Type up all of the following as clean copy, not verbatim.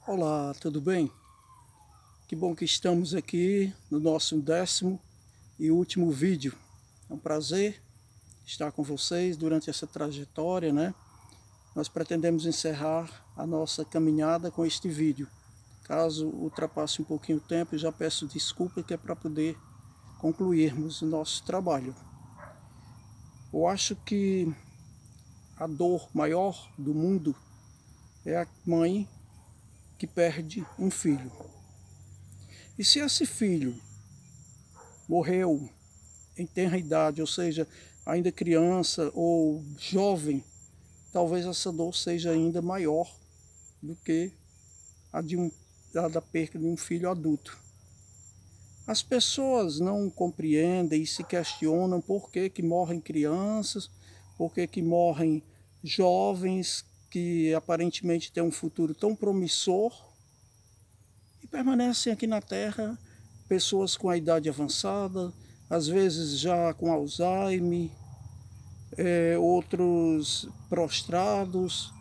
Olá, tudo bem? Que bom que estamos aqui no nosso 10º e último vídeo. É um prazer estar com vocês durante essa trajetória, né? Nós pretendemos encerrar a nossa caminhada com este vídeo. Caso ultrapasse um pouquinho o tempo, eu já peço desculpa, que é para poder concluirmos o nosso trabalho. Eu acho que a dor maior do mundo é a mãe que perde um filho. E se esse filho morreu em tenra idade, ou seja, ainda criança ou jovem, talvez essa dor seja ainda maior do que a da perca de um filho adulto. As pessoas não compreendem e se questionam por que morrem crianças, por que morrem jovens que aparentemente têm um futuro tão promissor e permanecem aqui na Terra, pessoas com a idade avançada, às vezes já com Alzheimer, outros prostrados,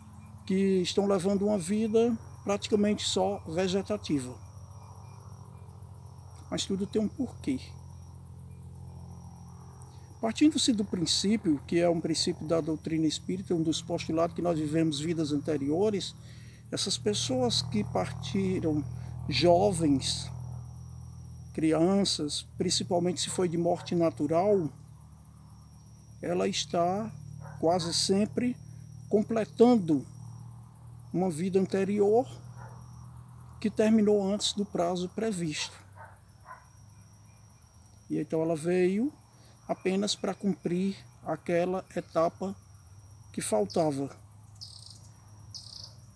que estão levando uma vida praticamente só vegetativa. Mas tudo tem um porquê. Partindo-se do princípio, que é um princípio da doutrina espírita, um dos postulados que nós vivemos vidas anteriores, essas pessoas que partiram jovens, crianças, principalmente se foi de morte natural, ela está quase sempre completando uma vida anterior que terminou antes do prazo previsto. E então ela veio apenas para cumprir aquela etapa que faltava.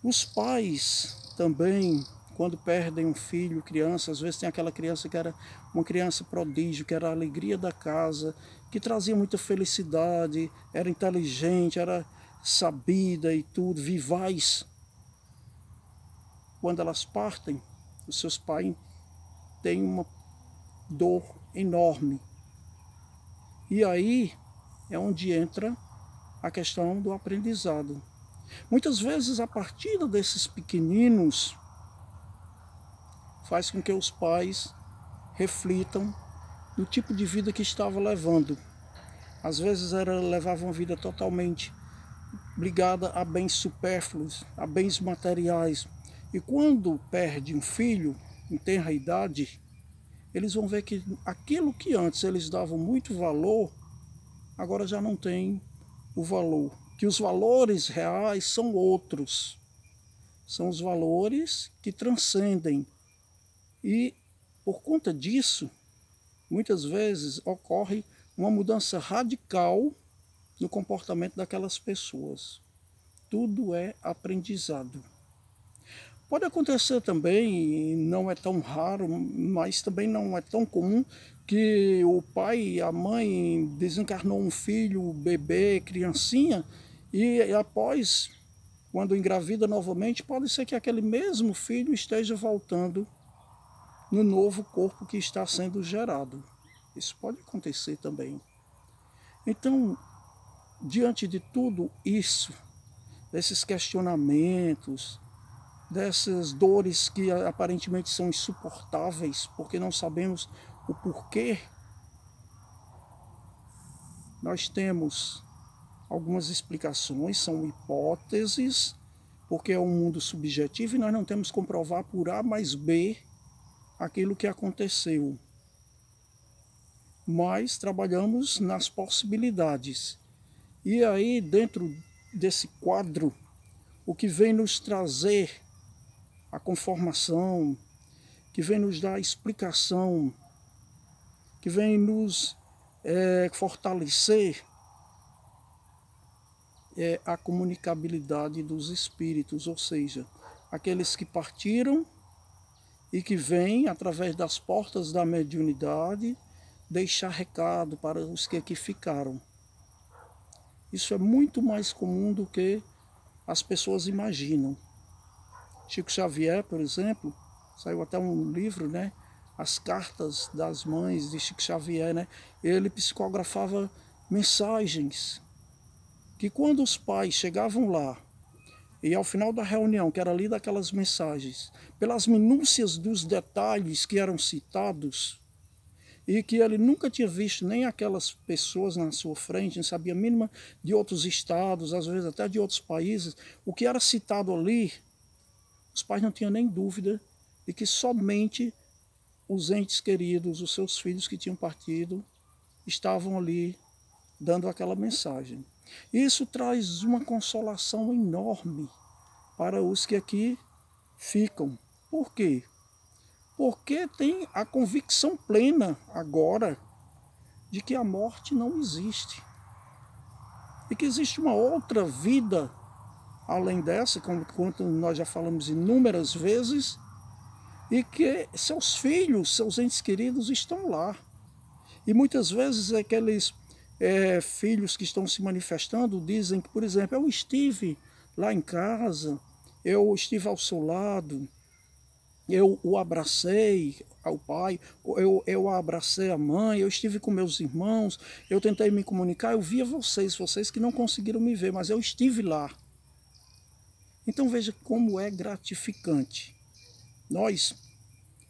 Os pais também, quando perdem um filho, criança, às vezes tem aquela criança que era uma criança prodígio, que era a alegria da casa, que trazia muita felicidade, era inteligente, era sabida e tudo, vivaz. Quando elas partem, os seus pais têm uma dor enorme. E aí é onde entra a questão do aprendizado. Muitas vezes a partida desses pequeninos faz com que os pais reflitam no tipo de vida que estava levando. Às vezes levava uma vida totalmente ligada a bens supérfluos, a bens materiais. E quando perde um filho em tenra idade, eles vão ver que aquilo que antes eles davam muito valor, agora já não tem o valor. Que os valores reais são outros. São os valores que transcendem. E, por conta disso, muitas vezes ocorre uma mudança radical no comportamento daquelas pessoas. Tudo é aprendizado. Pode acontecer também, não é tão raro, mas também não é tão comum, que o pai e a mãe desencarnou um filho, bebê, criancinha, e após, quando engravida novamente, pode ser que aquele mesmo filho esteja voltando no novo corpo que está sendo gerado. Isso pode acontecer também. Então, diante de tudo isso, desses questionamentos, dessas dores que aparentemente são insuportáveis, porque não sabemos o porquê, nós temos algumas explicações, são hipóteses, porque é um mundo subjetivo e nós não temos como comprovar por A mais B aquilo que aconteceu. Mas trabalhamos nas possibilidades. E aí, dentro desse quadro, o que vem nos trazer a conformação, que vem nos dar a explicação, que vem nos fortalecer, é a comunicabilidade dos espíritos, ou seja, aqueles que partiram e que vêm, através das portas da mediunidade, deixar recado para os que aqui ficaram. Isso é muito mais comum do que as pessoas imaginam. Chico Xavier, por exemplo, saiu até um livro, né? As Cartas das Mães de Chico Xavier, né? Ele psicografava mensagens que, quando os pais chegavam lá E ao final da reunião, que era lida aquelas mensagens, pelas minúcias dos detalhes que eram citados, e que ele nunca tinha visto nem aquelas pessoas na sua frente, não sabia a mínima de outros estados, às vezes até de outros países, o que era citado ali, os pais não tinham nem dúvida de que somente os entes queridos, os seus filhos que tinham partido, estavam ali dando aquela mensagem. Isso traz uma consolação enorme para os que aqui ficam. Por quê? Porque tem a convicção plena agora de que a morte não existe. E que existe uma outra vida além dessa, como nós já falamos inúmeras vezes, e que seus filhos, seus entes queridos estão lá. E muitas vezes aqueles filhos que estão se manifestando dizem que, por exemplo, eu estive lá em casa, eu estive ao seu lado, eu o abracei ao pai, eu abracei a mãe, eu estive com meus irmãos, eu tentei me comunicar, eu via vocês que não conseguiram me ver, mas eu estive lá. Então veja como é gratificante. Nós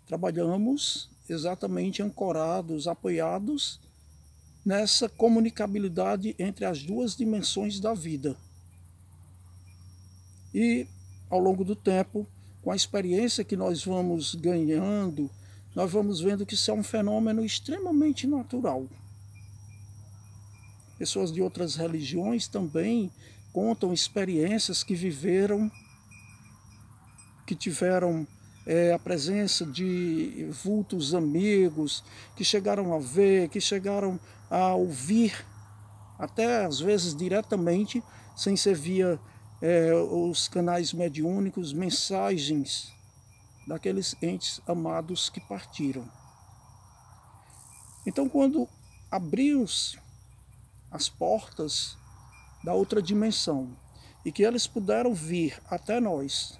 trabalhamos exatamente ancorados, apoiados nessa comunicabilidade entre as duas dimensões da vida. E ao longo do tempo, com a experiência que nós vamos ganhando, nós vamos vendo que isso é um fenômeno extremamente natural. Pessoas de outras religiões também contam experiências que viveram, que tiveram a presença de vultos amigos, que chegaram a ver, que chegaram a ouvir, até às vezes diretamente, sem ser via os canais mediúnicos, mensagens daqueles entes amados que partiram. Então, quando abriu-se as portas da outra dimensão e que eles puderam vir até nós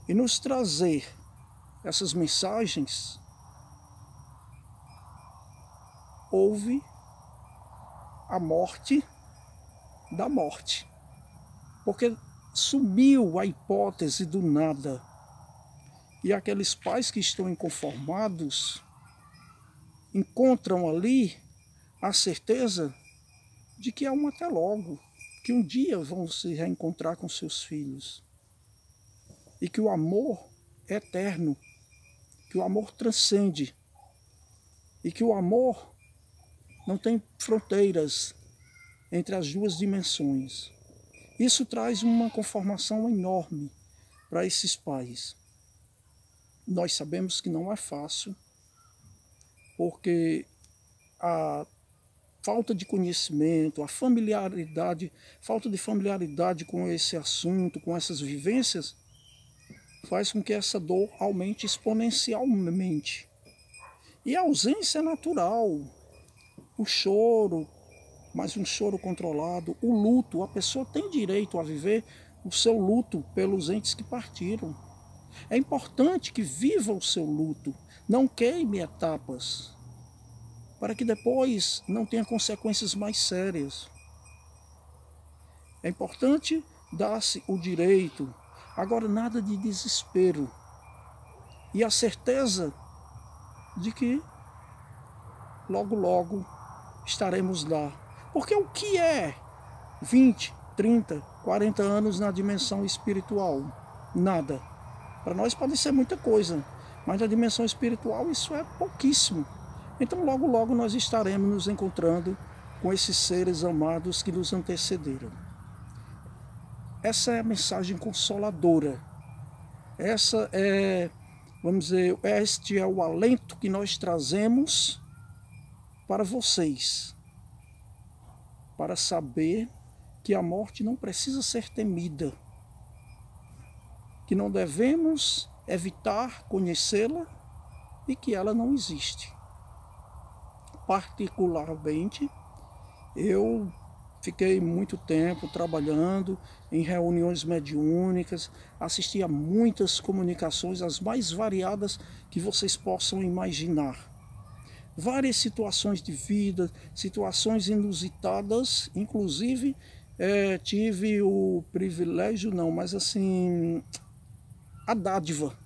e nos trazer essas mensagens, houve a morte da morte. Porque sumiu a hipótese do nada. E aqueles pais que estão inconformados encontram ali a certeza de que há um até logo, que um dia vão se reencontrar com seus filhos. E que o amor é eterno, que o amor transcende, e que o amor não tem fronteiras entre as duas dimensões. Isso traz uma conformação enorme para esses pais. Nós sabemos que não é fácil, porque a falta de conhecimento, a familiaridade, falta de familiaridade com esse assunto, com essas vivências, faz com que essa dor aumente exponencialmente. E a ausência é natural, o choro, mas um choro controlado, o luto, a pessoa tem direito a viver o seu luto pelos entes que partiram. É importante que viva o seu luto, não queime etapas, para que depois não tenha consequências mais sérias. É importante dar-se o direito, agora nada de desespero, e a certeza de que logo, logo estaremos lá. Porque o que é 20, 30, 40 anos na dimensão espiritual? Nada. Para nós pode ser muita coisa, mas na dimensão espiritual isso é pouquíssimo. Então logo, logo nós estaremos nos encontrando com esses seres amados que nos antecederam. Essa é a mensagem consoladora. Essa é, vamos dizer, este é o alento que nós trazemos para vocês, para saber que a morte não precisa ser temida, que não devemos evitar conhecê-la e que ela não existe. Particularmente, eu fiquei muito tempo trabalhando em reuniões mediúnicas, assisti a muitas comunicações, as mais variadas que vocês possam imaginar. Várias situações de vida, situações inusitadas, inclusive tive o privilégio, não, mas assim, a dádiva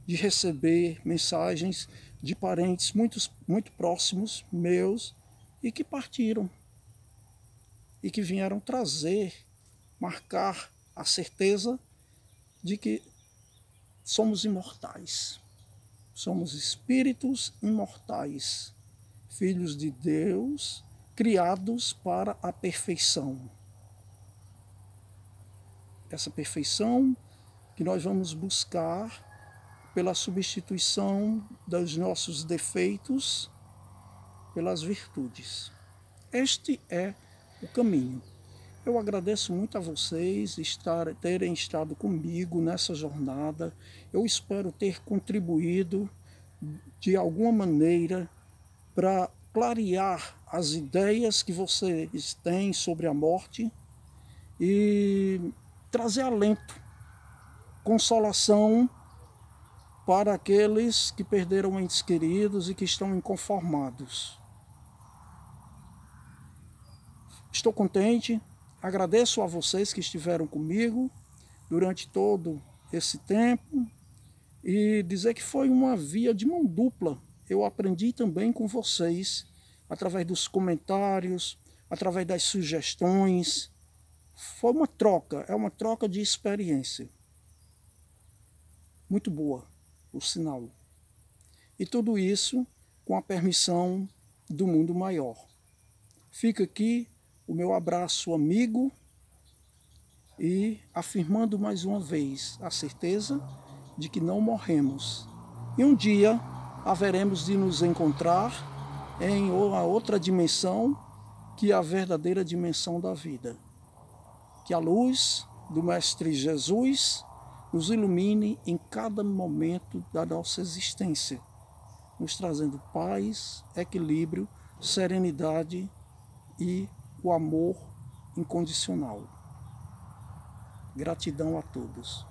de receber mensagens de parentes muito próximos meus e que partiram e que vieram trazer, marcar a certeza de que somos imortais, somos espíritos imortais, filhos de Deus, criados para a perfeição. Essa perfeição que nós vamos buscar pela substituição dos nossos defeitos pelas virtudes. Este é o caminho. Eu agradeço muito a vocês terem estado comigo nessa jornada. Eu espero ter contribuído de alguma maneira para clarear as ideias que vocês têm sobre a morte e trazer alento, consolação para aqueles que perderam entes queridos e que estão inconformados. Estou contente, agradeço a vocês que estiveram comigo durante todo esse tempo e dizer que foi uma via de mão dupla. Eu aprendi também com vocês, através dos comentários, através das sugestões. Foi uma troca, é uma troca de experiência. Muito boa, por sinal. E tudo isso com a permissão do mundo maior. Fica aqui o meu abraço amigo e afirmando mais uma vez a certeza de que não morremos. E um dia haveremos de nos encontrar em uma outra dimensão, que é a verdadeira dimensão da vida. Que a luz do Mestre Jesus nos ilumine em cada momento da nossa existência, nos trazendo paz, equilíbrio, serenidade e o amor incondicional. Gratidão a todos.